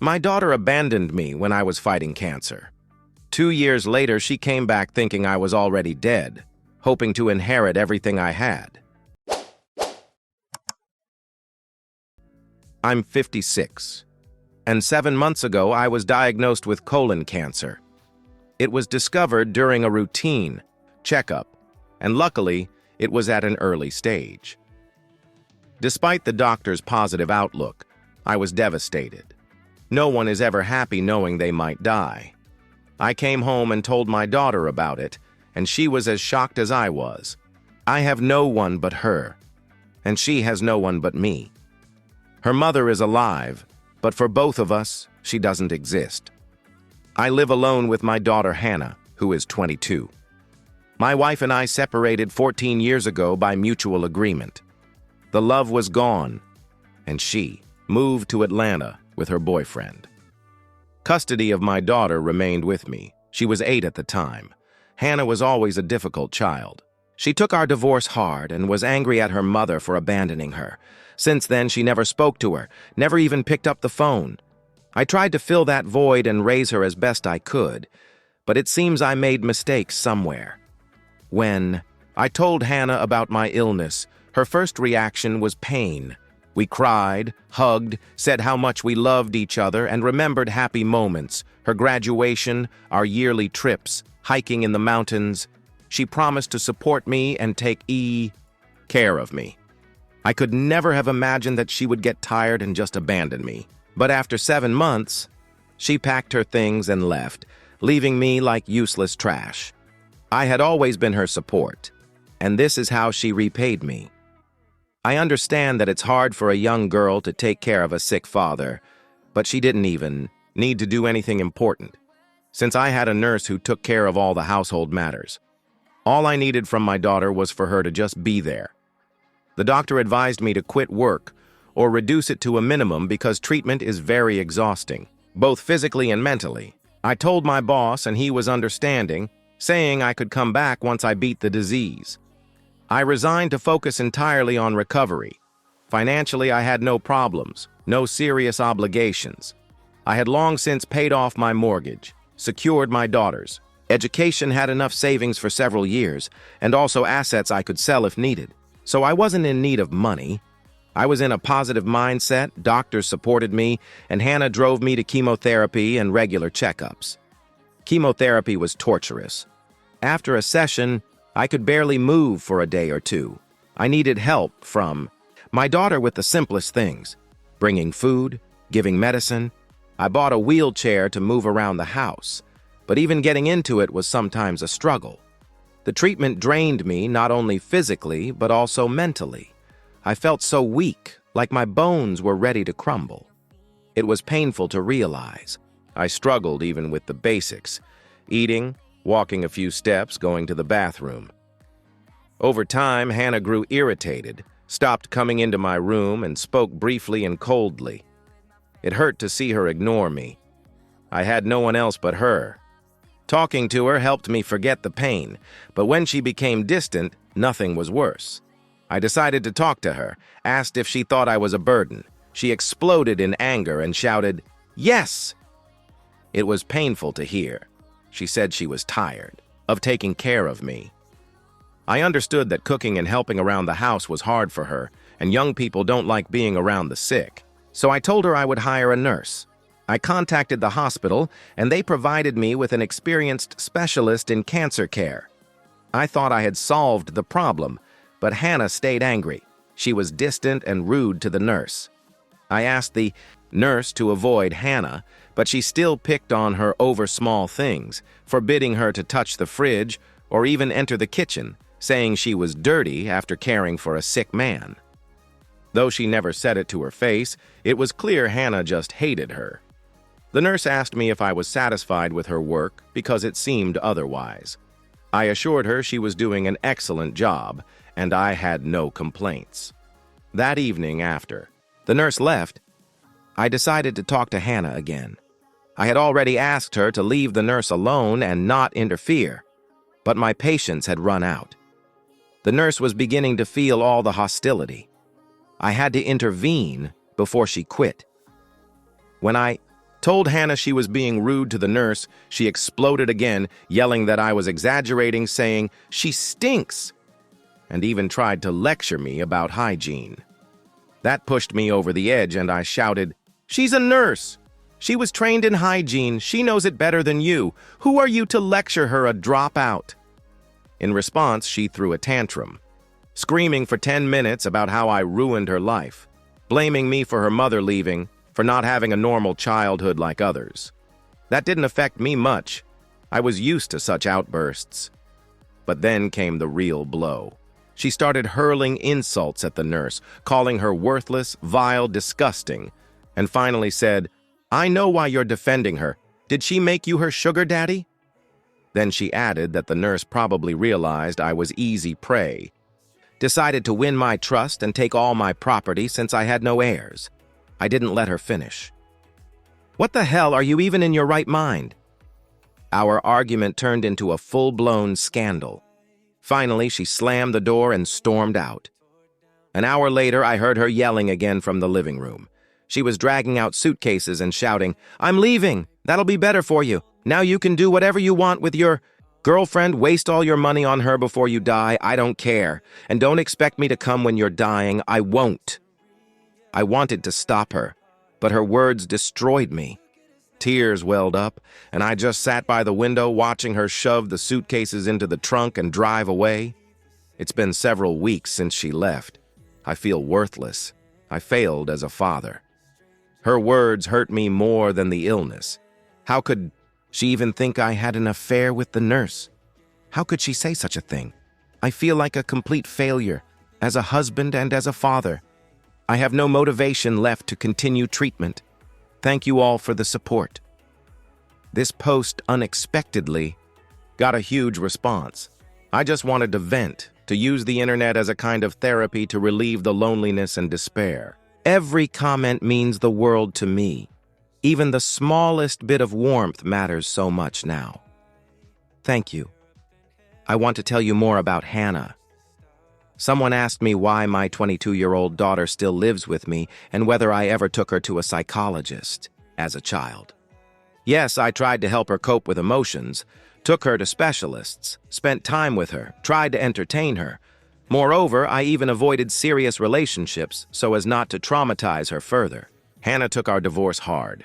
My daughter abandoned me when I was fighting cancer. 2 years later, she came back thinking I was already dead, hoping to inherit everything I had. I'm 56, and 7 months ago I was diagnosed with colon cancer. It was discovered during a routine checkup, and luckily, it was at an early stage. Despite the doctor's positive outlook, I was devastated. No one is ever happy knowing they might die. I came home and told my daughter about it, and she was as shocked as I was. I have no one but her, and she has no one but me. Her mother is alive, but for both of us, she doesn't exist. I live alone with my daughter Hannah, who is 22. My wife and I separated 14 years ago by mutual agreement. The love was gone, and she moved to Atlanta with her boyfriend. Custody of my daughter remained with me. She was 8 at the time. Hannah was always a difficult child. She took our divorce hard and was angry at her mother for abandoning her. Since then, she never spoke to her, never even picked up the phone. I tried to fill that void and raise her as best I could, but it seems I made mistakes somewhere. When I told Hannah about my illness, her first reaction was pain. We cried, hugged, said how much we loved each other, and remembered happy moments, her graduation, our yearly trips, hiking in the mountains. She promised to support me and take care of me. I could never have imagined that she would get tired and just abandon me. But after 7 months, she packed her things and left, leaving me like useless trash. I had always been her support, and this is how she repaid me. I understand that it's hard for a young girl to take care of a sick father, but she didn't even need to do anything important, since I had a nurse who took care of all the household matters. All I needed from my daughter was for her to just be there. The doctor advised me to quit work or reduce it to a minimum because treatment is very exhausting, both physically and mentally. I told my boss and he was understanding, saying I could come back once I beat the disease. I resigned to focus entirely on recovery. Financially, I had no problems, no serious obligations. I had long since paid off my mortgage, secured my daughter's. Education had enough savings for several years, and also assets I could sell if needed. So I wasn't in need of money. I was in a positive mindset, doctors supported me, and Hannah drove me to chemotherapy and regular checkups. Chemotherapy was torturous. After a session, I could barely move for a day or two. I needed help from my daughter with the simplest things, bringing food, giving medicine. I bought a wheelchair to move around the house, but even getting into it was sometimes a struggle. The treatment drained me not only physically, but also mentally. I felt so weak, like my bones were ready to crumble. It was painful to realize. I struggled even with the basics, eating, walking a few steps, going to the bathroom. Over time, Hannah grew irritated, stopped coming into my room, and spoke briefly and coldly. It hurt to see her ignore me. I had no one else but her. Talking to her helped me forget the pain, but when she became distant, nothing was worse. I decided to talk to her, asked if she thought I was a burden. She exploded in anger and shouted, "Yes!" It was painful to hear. She said she was tired of taking care of me. I understood that cooking and helping around the house was hard for her, and young people don't like being around the sick. So I told her I would hire a nurse. I contacted the hospital, and they provided me with an experienced specialist in cancer care. I thought I had solved the problem, but Hannah stayed angry. She was distant and rude to the nurse. I asked the nurse to avoid Hannah, but she still picked on her over small things, forbidding her to touch the fridge or even enter the kitchen, saying she was dirty after caring for a sick man. Though she never said it to her face, it was clear Hannah just hated her. The nurse asked me if I was satisfied with her work because it seemed otherwise. I assured her she was doing an excellent job, and I had no complaints. That evening after the nurse left, I decided to talk to Hannah again. I had already asked her to leave the nurse alone and not interfere, but my patience had run out. The nurse was beginning to feel all the hostility. I had to intervene before she quit. When I Told Hannah she was being rude to the nurse, she exploded again, yelling that I was exaggerating, saying, "She stinks," and even tried to lecture me about hygiene. That pushed me over the edge, and I shouted, "She's a nurse. She was trained in hygiene. She knows it better than you. Who are you to lecture her a dropout?" In response, she threw a tantrum, screaming for 10 minutes about how I ruined her life, blaming me for her mother leaving, for not having a normal childhood like others. That didn't affect me much. I was used to such outbursts. But then came the real blow. She started hurling insults at the nurse, calling her worthless, vile, disgusting, and finally said, "I know why you're defending her. Did she make you her sugar daddy?" Then she added that the nurse probably realized I was easy prey, decided to win my trust and take all my property since I had no heirs. I didn't let her finish. "What the hell, are you even in your right mind?" Our argument turned into a full-blown scandal. Finally, she slammed the door and stormed out. An hour later, I heard her yelling again from the living room. She was dragging out suitcases and shouting, "I'm leaving. That'll be better for you. Now you can do whatever you want with your girlfriend. Waste all your money on her before you die. I don't care. And don't expect me to come when you're dying. I won't." I wanted to stop her, but her words destroyed me. Tears welled up, and I just sat by the window watching her shove the suitcases into the trunk and drive away. It's been several weeks since she left. I feel worthless. I failed as a father. Her words hurt me more than the illness. How could she even think I had an affair with the nurse? How could she say such a thing? I feel like a complete failure, as a husband and as a father. I have no motivation left to continue treatment. Thank you all for the support. This post unexpectedly got a huge response. I just wanted to vent, to use the internet as a kind of therapy to relieve the loneliness and despair. Every comment means the world to me. Even the smallest bit of warmth matters so much now. Thank you. I want to tell you more about Hannah. Someone asked me why my 22-year-old daughter still lives with me and whether I ever took her to a psychologist as a child. Yes, I tried to help her cope with emotions, took her to specialists, spent time with her, tried to entertain her. Moreover, I even avoided serious relationships so as not to traumatize her further. Hannah took our divorce hard.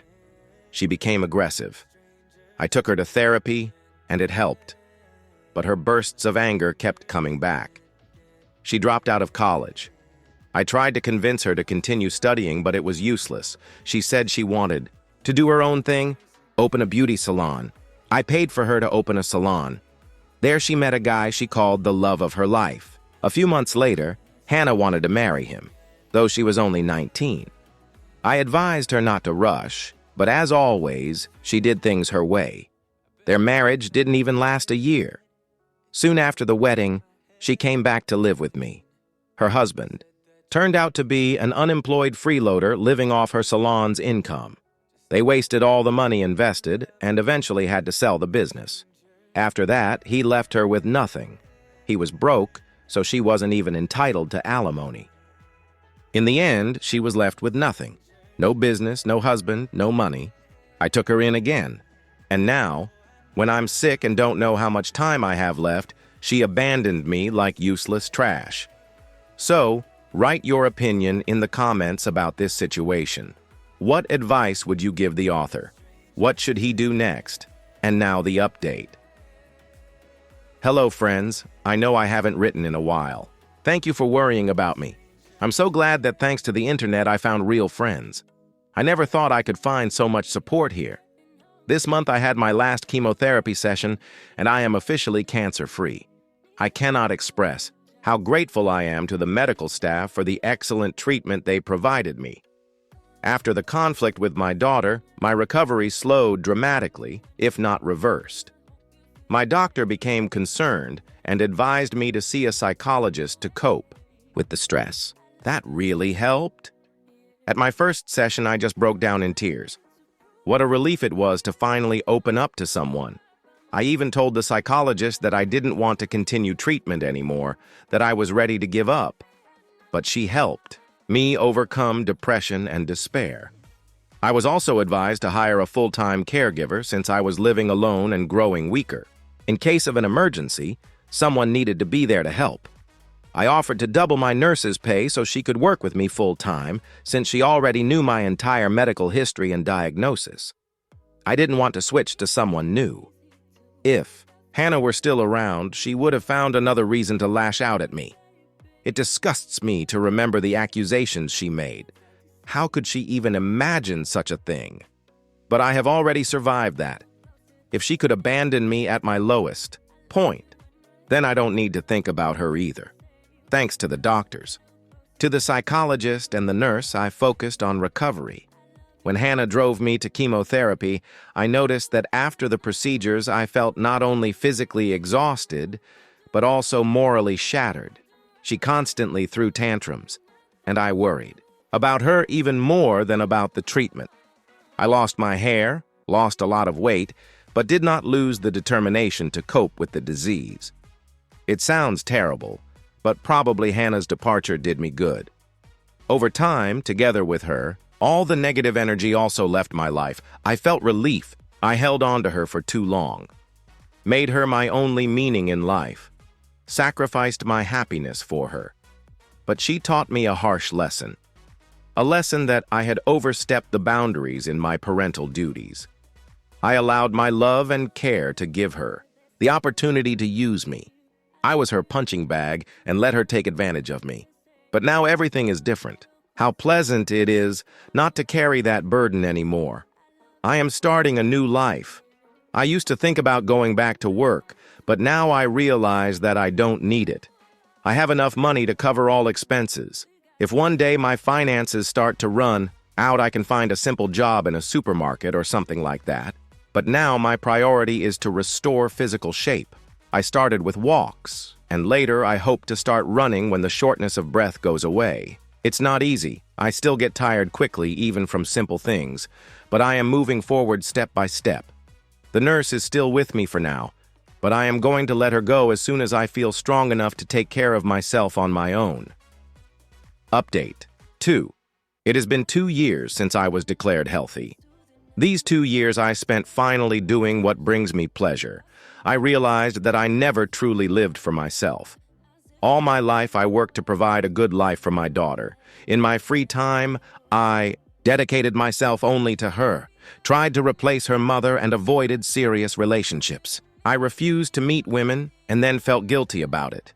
She became aggressive. I took her to therapy, and it helped. But her bursts of anger kept coming back. She dropped out of college. I tried to convince her to continue studying, but it was useless. She said she wanted to do her own thing, open a beauty salon. I paid for her to open a salon. There she met a guy she called the love of her life. A few months later, Hannah wanted to marry him, though she was only 19. I advised her not to rush, but as always, she did things her way. Their marriage didn't even last a year. Soon after the wedding, she came back to live with me. Her husband turned out to be an unemployed freeloader living off her salon's income. They wasted all the money invested and eventually had to sell the business. After that, he left her with nothing. He was broke, so she wasn't even entitled to alimony. In the end, she was left with nothing. No business, no husband, no money. I took her in again. And now, when I'm sick and don't know how much time I have left, she abandoned me like useless trash. So, write your opinion in the comments about this situation. What advice would you give the author? What should he do next? And now the update. Hello, friends. I know I haven't written in a while. Thank you for worrying about me. I'm so glad that thanks to the internet I found real friends. I never thought I could find so much support here. This month I had my last chemotherapy session, and I am officially cancer-free. I cannot express how grateful I am to the medical staff for the excellent treatment they provided me. After the conflict with my daughter, my recovery slowed dramatically, if not reversed. My doctor became concerned and advised me to see a psychologist to cope with the stress. That really helped. At my first session, I just broke down in tears. What a relief it was to finally open up to someone. I even told the psychologist that I didn't want to continue treatment anymore, that I was ready to give up. But she helped me overcome depression and despair. I was also advised to hire a full-time caregiver since I was living alone and growing weaker. In case of an emergency, someone needed to be there to help. I offered to double my nurse's pay so she could work with me full-time, since she already knew my entire medical history and diagnosis. I didn't want to switch to someone new. If Hannah were still around, she would have found another reason to lash out at me. It disgusts me to remember the accusations she made. How could she even imagine such a thing? But I have already survived that. If she could abandon me at my lowest point, then I don't need to think about her either. Thanks to the doctors. To the psychologist and the nurse, I focused on recovery. When Hannah drove me to chemotherapy, I noticed that after the procedures, I felt not only physically exhausted, but also morally shattered. She constantly threw tantrums, and I worried about her even more than about the treatment. I lost my hair, lost a lot of weight, but did not lose the determination to cope with the disease. It sounds terrible, but probably Hannah's departure did me good. Over time, together with her, all the negative energy also left my life. I felt relief. I held on to her for too long. Made her my only meaning in life. Sacrificed my happiness for her. But she taught me a harsh lesson. A lesson that I had overstepped the boundaries in my parental duties. I allowed my love and care to give her the opportunity to use me. I was her punching bag and let her take advantage of me. But now everything is different. How pleasant it is not to carry that burden anymore. I am starting a new life. I used to think about going back to work, but now I realize that I don't need it. I have enough money to cover all expenses. If one day my finances start to run out, I can find a simple job in a supermarket or something like that. But now my priority is to restore physical shape. I started with walks, and later I hope to start running when the shortness of breath goes away. It's not easy. I still get tired quickly, even from simple things, but I am moving forward step by step. The nurse is still with me for now, but I am going to let her go as soon as I feel strong enough to take care of myself on my own. Update 2. It has been 2 years since I was declared healthy. These 2 years I spent finally doing what brings me pleasure. I realized that I never truly lived for myself. All my life I worked to provide a good life for my daughter. In my free time, I dedicated myself only to her, tried to replace her mother, and avoided serious relationships. I refused to meet women and then felt guilty about it.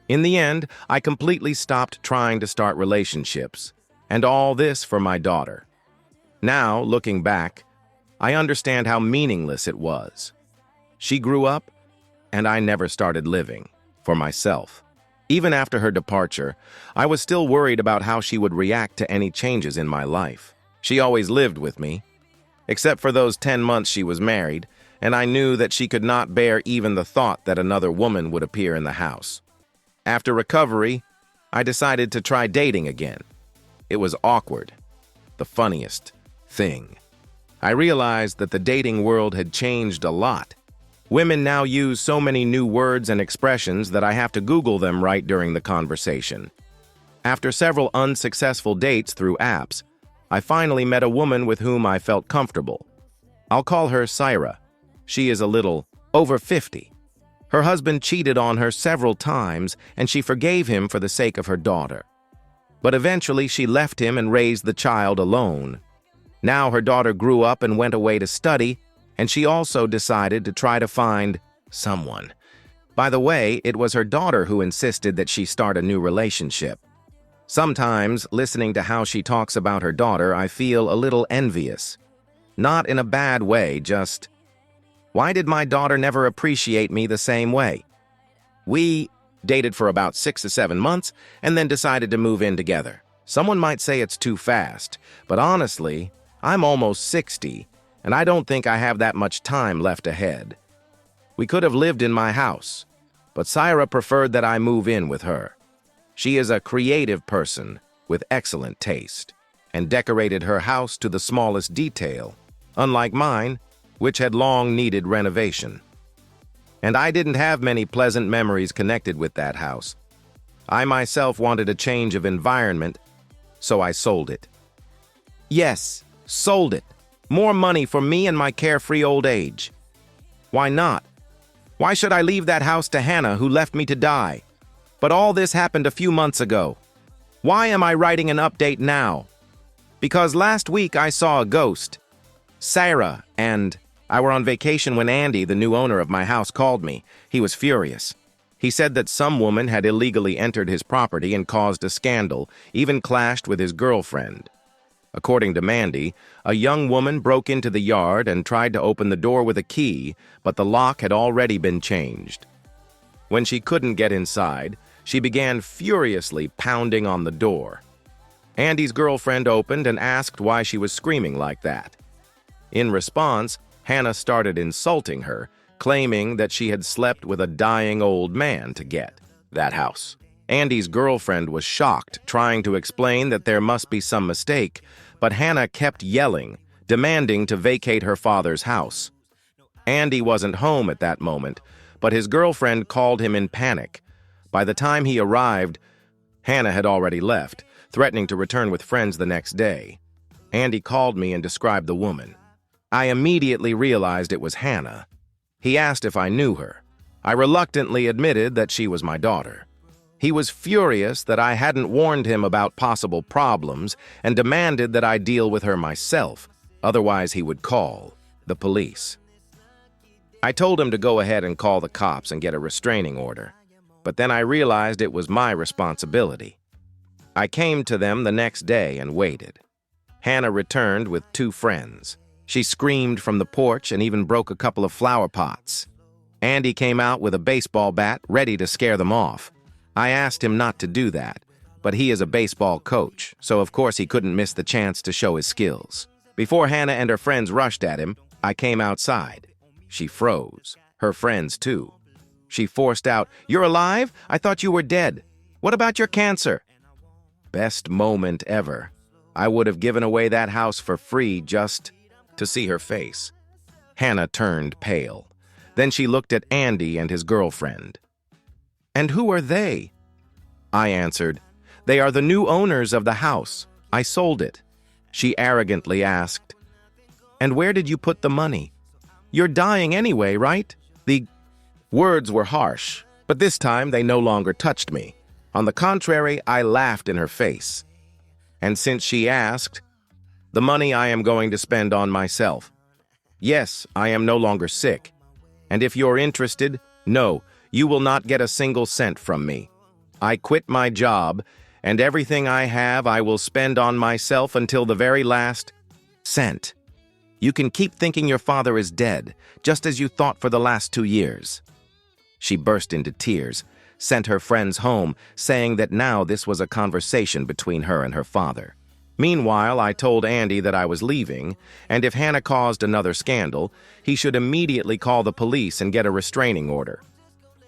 In the end, I completely stopped trying to start relationships, and all this for my daughter. Now, looking back, I understand how meaningless it was. She grew up, and I never started living for myself. Even after her departure, I was still worried about how she would react to any changes in my life. She always lived with me, except for those 10 months she was married, and I knew that she could not bear even the thought that another woman would appear in the house. After recovery, I decided to try dating again. It was awkward. The funniest thing. I realized that the dating world had changed a lot. Women now use so many new words and expressions that I have to Google them right during the conversation. After several unsuccessful dates through apps, I finally met a woman with whom I felt comfortable. I'll call her Syra. She is a little over 50. Her husband cheated on her several times, and she forgave him for the sake of her daughter. But eventually she left him and raised the child alone. Now her daughter grew up and went away to study, and she also decided to try to find someone. By the way, it was her daughter who insisted that she start a new relationship. Sometimes, listening to how she talks about her daughter, I feel a little envious. Not in a bad way, just, why did my daughter never appreciate me the same way? We dated for about 6 to 7 months and then decided to move in together. Someone might say it's too fast, but honestly, I'm almost 60, and I don't think I have that much time left ahead. We could have lived in my house, but Syra preferred that I move in with her. She is a creative person with excellent taste and decorated her house to the smallest detail, unlike mine, which had long needed renovation. And I didn't have many pleasant memories connected with that house. I myself wanted a change of environment, so I sold it. Yes, Sold it. More money for me and my carefree old age. Why not? Why should I leave that house to Hannah, who left me to die? But all this happened a few months ago. Why am I writing an update now? Because last week I saw a ghost. Sarah and I were on vacation when Andy, the new owner of my house, called me. He was furious. He said that some woman had illegally entered his property and caused a scandal, even clashed with his girlfriend. According to Mandy, a young woman broke into the yard and tried to open the door with a key, but the lock had already been changed. When she couldn't get inside, she began furiously pounding on the door. Andy's girlfriend opened and asked why she was screaming like that. In response, Hannah started insulting her, claiming that she had slept with a dying old man to get that house. Andy's girlfriend was shocked, trying to explain that there must be some mistake, but Hannah kept yelling, demanding to vacate her father's house. Andy wasn't home at that moment, but his girlfriend called him in panic. By the time he arrived, Hannah had already left, threatening to return with friends the next day. Andy called me and described the woman. I immediately realized it was Hannah. He asked if I knew her. I reluctantly admitted that she was my daughter. He was furious that I hadn't warned him about possible problems and demanded that I deal with her myself, otherwise he would call the police. I told him to go ahead and call the cops and get a restraining order, but then I realized it was my responsibility. I came to them the next day and waited. Hannah returned with 2 friends. She screamed from the porch and even broke a couple of flower pots. Andy came out with a baseball bat, ready to scare them off. I asked him not to do that, but he is a baseball coach, so of course he couldn't miss the chance to show his skills. Before Hannah and her friends rushed at him, I came outside. She froze. Her friends, too. She forced out, "You're alive? I thought you were dead. What about your cancer?" Best moment ever. I would have given away that house for free just to see her face. Hannah turned pale. Then she looked at Andy and his girlfriend. "And who are they?" I answered, "They are the new owners of the house. I sold it." She arrogantly asked, "And where did you put the money? You're dying anyway, right?" The words were harsh, but this time they no longer touched me. On the contrary, I laughed in her face. And since she asked, "The money I am going to spend on myself. Yes, I am no longer sick. And if you're interested, no, you will not get a single cent from me. I quit my job, and everything I have I will spend on myself until the very last cent. You can keep thinking your father is dead, just as you thought for the last 2 years." She burst into tears, sent her friends home, saying that now this was a conversation between her and her father. Meanwhile, I told Andy that I was leaving, and if Hannah caused another scandal, he should immediately call the police and get a restraining order.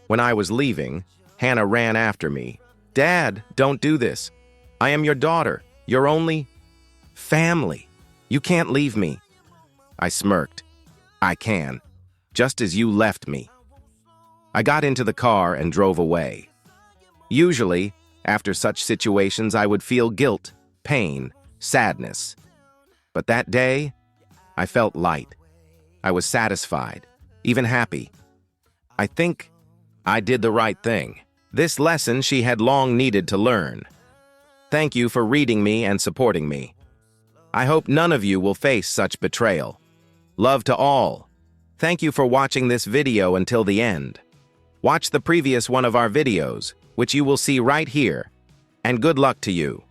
When I was leaving, Hannah ran after me. "Dad, don't do this. I am your daughter, your only family. You can't leave me." I smirked. "I can, just as you left me." I got into the car and drove away. Usually, after such situations, I would feel guilt, pain, sadness. But that day, I felt light. I was satisfied, even happy. I think I did the right thing. This lesson she had long needed to learn. Thank you for reading me and supporting me. I hope none of you will face such betrayal. Love to all. Thank you for watching this video until the end. Watch the previous one of our videos, which you will see right here, and good luck to you.